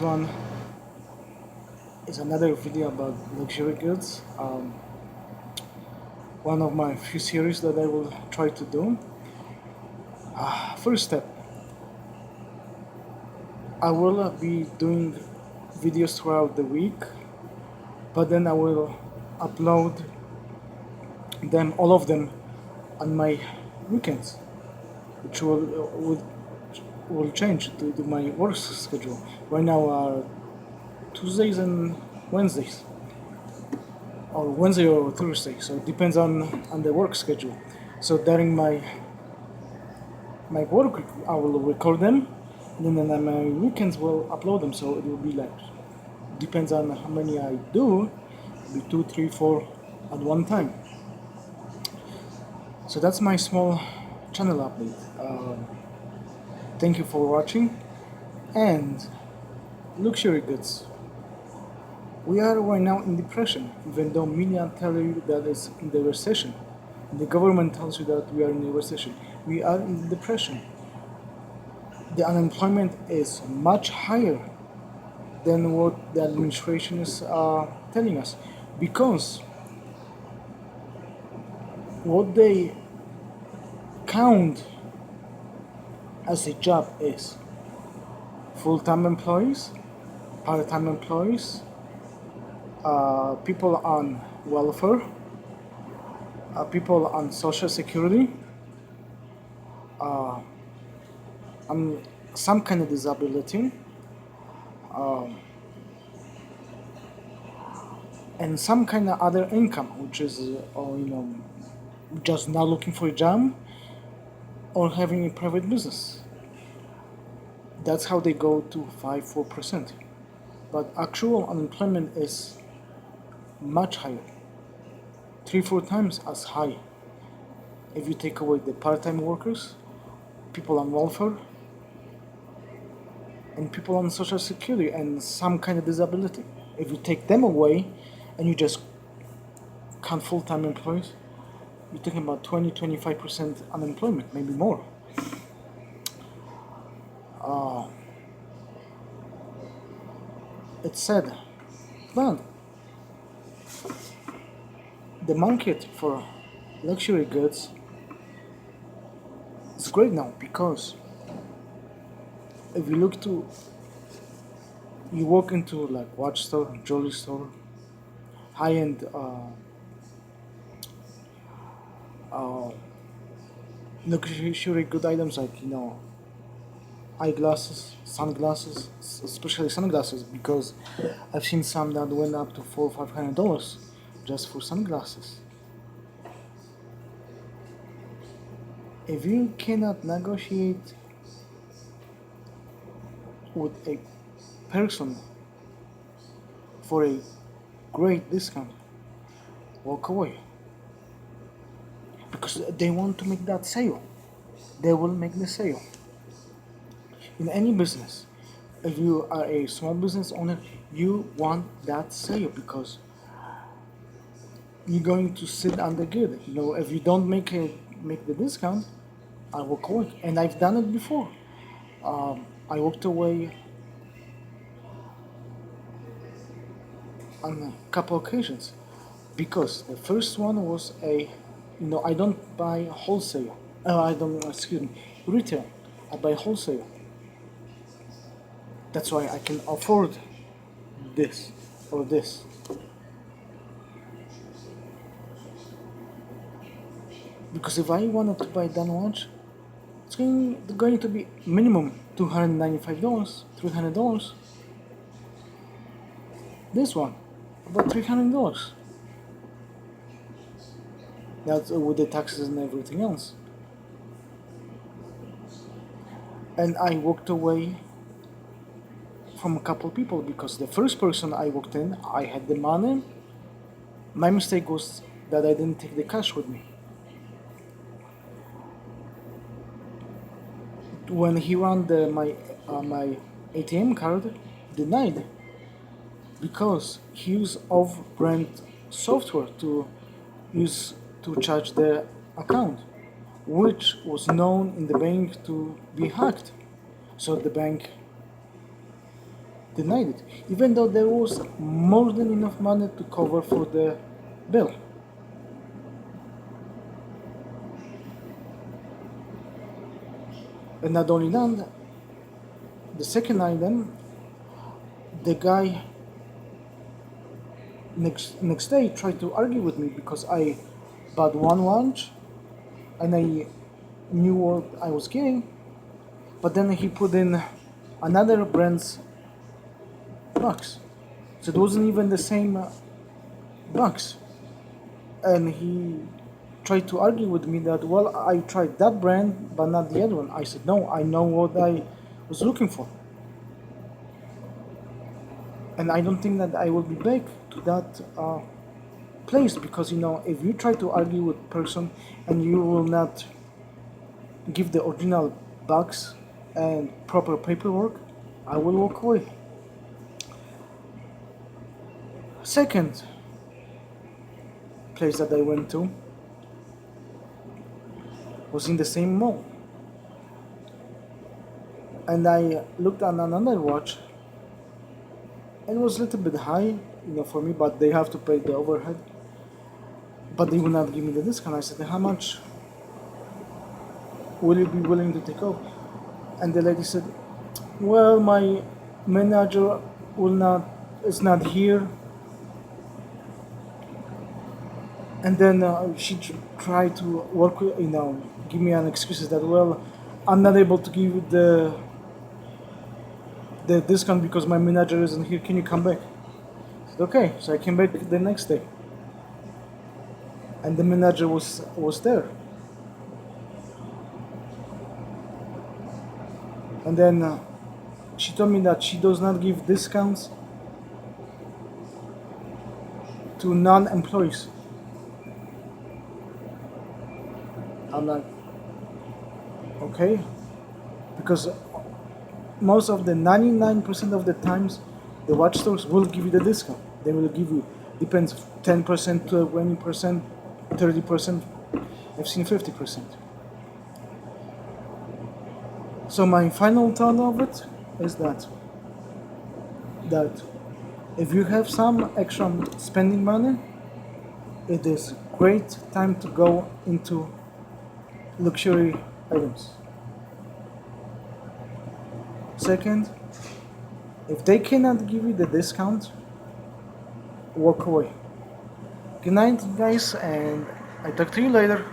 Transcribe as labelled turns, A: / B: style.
A: one is another video about luxury goods. One of my few series that I will try to do. First step, I will be doing videos throughout the week, but then I will upload them, all of them, on my weekends, which will change to my work schedule. Right now are Tuesdays and Wednesdays, or Wednesday or Thursday, so it depends on the work schedule. So during my work week, I will record them, and then on my weekends will upload them. So it will be like, depends on how many I do, it'll be 2, 3, 4 at one time. So that's my small channel update. Thank you for watching, and luxury goods. We are right now in depression, even though media tell you that it's in the recession. The government tells you that we are in a recession. We are in depression. The unemployment is much higher than what the administration is telling us, because what they count as a job is full-time employees, part-time employees, people on welfare, people on social security, some kind of disability, and some kind of other income, which is just not looking for a job or having a private business. That's how they go to 5-4%. But actual unemployment is much higher, 3-4 times as high. If you take away the part-time workers, people on welfare, and people on social security and some kind of disability, if you take them away and you just count full-time employees, you're talking about 20-25% unemployment, maybe more. It's sad, but the market for luxury goods is great now, because if you walk into like watch store, jewelry store, high-end luxury good items like eyeglasses, sunglasses, especially sunglasses, because I've seen some that went up to $400-500 just for sunglasses. If you cannot negotiate with a person for a great discount, walk away, because they want to make that sale. They will make the sale. In any business, if you are a small business owner, you want that sale, because you're going to sit on the good. If you don't make the discount, I walk away, and I've done it before. I walked away on a couple occasions, because the first one was I don't buy wholesale. I don't, excuse me, retail. I buy wholesale. That's why I can afford this or this. Because if I wanted to buy that watch, it's going to be minimum $295, $300. This one, about $300. That's with the taxes and everything else. And I walked away from a couple people, because the first person I walked in, I had the money. My mistake was that I didn't take the cash with me. When he ran my ATM card, denied, because he used off-brand software to charge the account, which was known in the bank to be hacked. So the bank denied it, even though there was more than enough money to cover for the bill. And not only that, the second item, the guy next day tried to argue with me because I bought one lunch and I knew what I was getting, but then he put in another brand's box, so it wasn't even the same box, and he tried to argue with me that, well, I tried that brand but not the other one. I said, no, I know what I was looking for, and I don't think that I will be back to that place, because if you try to argue with person and you will not give the original box and proper paperwork, I will walk away. Second place that I went to was in the same mall, and I looked at another watch. It was a little bit high, for me, but they have to pay the overhead. But they will not give me the discount. I said, how much will you be willing to take off? And the lady said, well, my manager is not here. And then she tried to work with, give me an excuse that, well, I'm not able to give you the discount because my manager isn't here. Can you come back? I said, okay. So I came back the next day, and the manager was there. And then she told me that she does not give discounts to non-employees. I'm like, okay, because most of the 99% of the times, the watch stores will give you the discount. They will give you, depends, 10%, 20%, 30%. I've seen 50%. So my final thought of it is that if you have some extra spending money, it is great time to go into luxury items. Second, if they cannot give you the discount, walk away. Good night, guys, and I talk to you later.